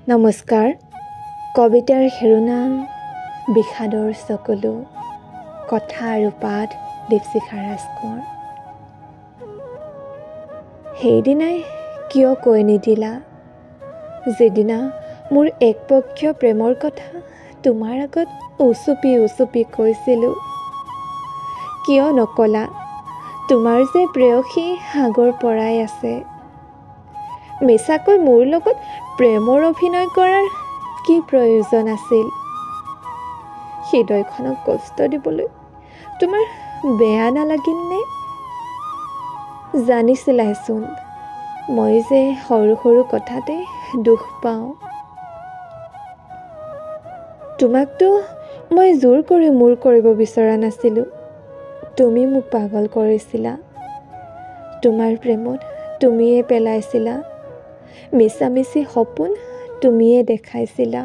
নমস্কাৰ। কবিতাৰ শিৰোনাম বিষাদৰ চকুলো, কথা আৰু পাঠ দীপশিখা ৰাজকোঁৱৰ। সেইদিনাই কিয় কৈ নিদিলা, যিদিনা মোৰ একপক্ষীয় প্ৰেমৰ কথা তোমাৰ আগত উচুপি উচুপি কৈছিলোঁ? কিয় নকলা তোমাৰ যে প্ৰেয়সী আগৰ পৰাই আছে? মিছাকৈ মোৰ লগত প্ৰেমৰ অভিনয় কৰাৰ কি প্ৰয়োজন আছিল? হৃদয়খনক কষ্ট দিবলৈ তোমাৰ বেয়া নালাগিলনে? জানিছিলাইচোন মই যে সৰু সৰু কথাতে দুখ পাওঁ। তোমাকতো মই জোৰ কৰি মোৰ কৰিব বিচৰা নাছিলোঁ। তুমি মোক পাগল কৰিছিলা। তোমাৰ প্ৰেমত তুমিয়ে পেলাইছিলা, মিছামিছি সপোন তুমিয়ে দেখাইছিলা।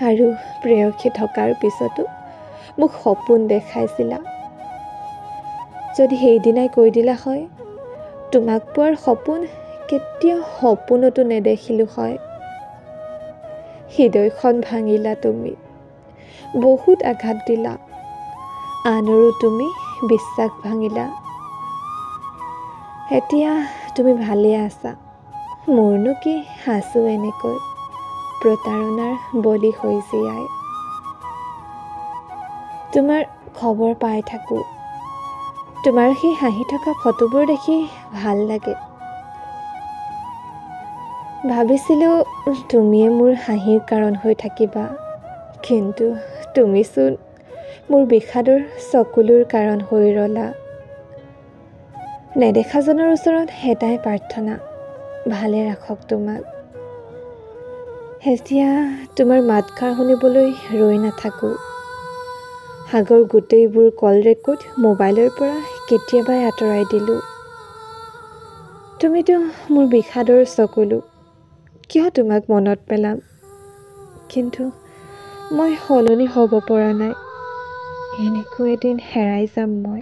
আৰু প্ৰেয়সী থকাৰ পিছতো মোক সপোন দেখাইছিলা। যদি সেইদিনাই কৈ দিলা হয়, তোমাক পোৱাৰ সপোন কেতিয়াও সপোনতো নেদেখিলোঁ হয়। হৃদয়খন ভাঙিলা তুমি, বহুত আঘাত দিলা, আনৰো তুমি বিশ্বাস ভাঙিলা। এতিয়া তুমি ভালে আছা, মোৰনো কি আছোঁ এনেকৈ প্ৰতাৰণাৰ বলি হৈ জীয়াই। তোমাৰ খবৰ পাই থাকোঁ, তোমাৰ সেই হাঁহি থকা ফটোবোৰ দেখি ভাল লাগে। ভাবিছিলোঁ তুমিয়ে মোৰ হাঁহিৰ কাৰণ হৈ থাকিবা, কিন্তু তুমিচোন মোৰ বিষাদৰ চকুলোৰ কাৰণ হৈ ৰলা। নেদেখাজনৰ ওচৰত এটাই প্ৰাৰ্থনা, ভালে ৰাখক তোমাক। এতিয়া তোমাৰ মাতষাৰ শুনিবলৈ ৰৈ নাথাকোঁ। আগৰ গোটেইবোৰ কল ৰেকৰ্ড মোবাইলৰ পৰা কেতিয়াবাই আঁতৰাই দিলোঁ। তুমিতো মোৰ বিষাদৰ চকুলো, কিয় তোমাক মনত পেলাম? কিন্তু মই সলনি হ'ব পৰা নাই, এনেকৈ এদিন হেৰাই যাম মই।